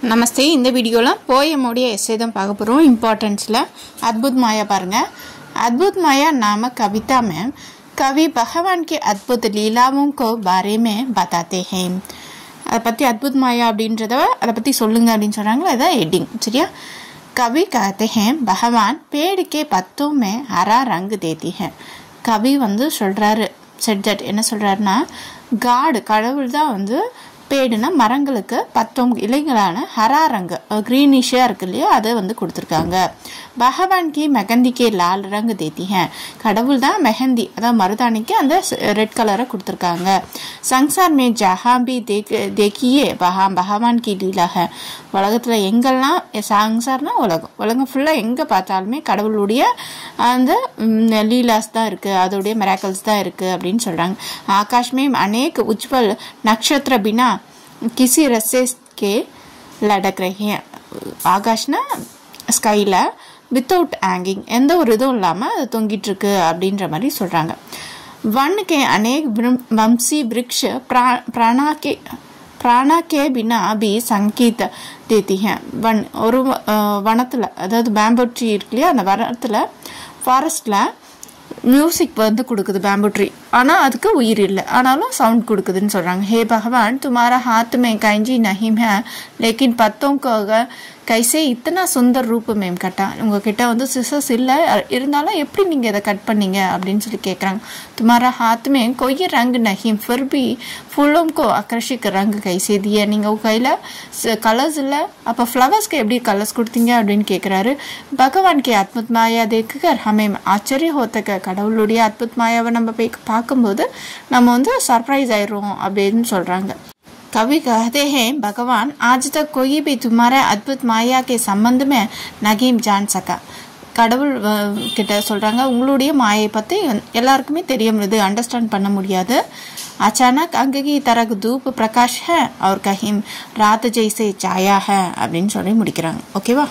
नमस्ते இந்த வீடியோல போயமோடைய எஸ்ஸே தான் பார்க்க போறோம் इंपॉर्टेंसல अद्भुत माया பாருங்க अद्भुत माया नामक कविता में कवि भगवान के अद्भुत लीलाओं को बारे में बताते हैं அத பத்தி अद्भुत माया அப்படின்றத அத பத்தி சொல்லுங்க அப்படினு சொல்றாங்க அத ஹெட்டிங் சரியா कवि कहते हैं भगवान पेड़ के पत्तों में हरा रंग देती है कवि வந்து சொல்றாரு said that என்ன சொல்றாருன்னா God கடவுள் தான் வந்து पेड़ना மரங்களுக்கு பத்தம் இலைகளான ஹரா ரங் ग्रीनिशா இருக்கு இல்லையா அத வந்து கொடுத்திருக்காங்க भगवान की मेहंदी के लाल रंग देती है கடவுள் தான் मेहंदी அத மருதாணிக்கு அந்த ரெட் கலரை கொடுத்திருக்காங்க संसार में जहां भी देखिए भगवान की लीला है உலகத்துல எங்கெல்லாம் संसारனா உலகம் ஃபுல்லா எங்க பார்த்தாலுமே கடவுளுடைய அந்த லீலாஸ் தான் இருக்கு அதோட மிராக்கிள்ஸ் தான் இருக்கு அப்படினு சொல்றாங்க आकाश में अनेक उज्जवल नक्षत्र बिना किसी रस्से के लटक रहे हैं आकाशना स्काईला विदाउट हैंगिंग எந்த ஒரு இதுவும் இல்லாம அது தொங்கிட்டு இருக்கு அப்படின்ற மாதிரி சொல்றாங்க वन के अनेक वंशी वृक्ष प्राणा के बिना भी संकेत देती हैं वन ஒரு வனத்துல அதாவது பேம்பு ட்ரீ இருக்குல அந்த வனத்துல ஃபாரஸ்ட்ல म्यूजिक வந்து கொடுக்குது பேம்பு ட்ரீ ஆனா அதுக்கு உயிர் இல்ல ஆனாலும் சவுண்ட் கொடுக்குதுன்னு சொல்றாங்க हे भगवान तुम्हारा हाथ में कैंची नहीं है लेकिन पत्तों को कैसे इतना सुंदर रूप में कटा உங்ககிட்ட வந்து சிசர்ஸ் இல்ல இருந்தாலும் எப்படி நீங்க இத கட் பண்ணீங்க அப்படினு சொல்லி கேக்குறாங்க तुम्हारा हाथ में कोई रंग नहीं फिर भी फूलों को आकर्षक रंग कैसे दिया நீங்க உங்க கையில கலர்ஸ் இல்ல அப்ப फ्लावर्स के எப்படி கலர்ஸ் கொடுத்தீங்க அப்படினு கேக்குறாரு भगवान की अद्भुत माया देखकर हमें आश्चर्य होता है கடவுளுடைய अद्भुत मायाவை நம்ம பாக்கும்போது நம்ம வந்து சர்ப்ரைஸ் ஆயிரோம் அப்படினு சொல்றாங்க कवि कहते हैं भगवान आज तक कोई भी तुम्हारे अद्भुत माया के संबंध में नहीं जान सका கடவுள் கிட்ட சொல்றாங்க உங்களுடைய மாயை பத்தி எல்லாருக்குமே தெரியும்து அண்டர்ஸ்டாண்ட் பண்ண முடியாது अचानक अंग की तरह धूप प्रकाश है और कहीं रात जैसे छाया है அப்படினு சொல்லி முடிக்கறாங்க ஓகேவா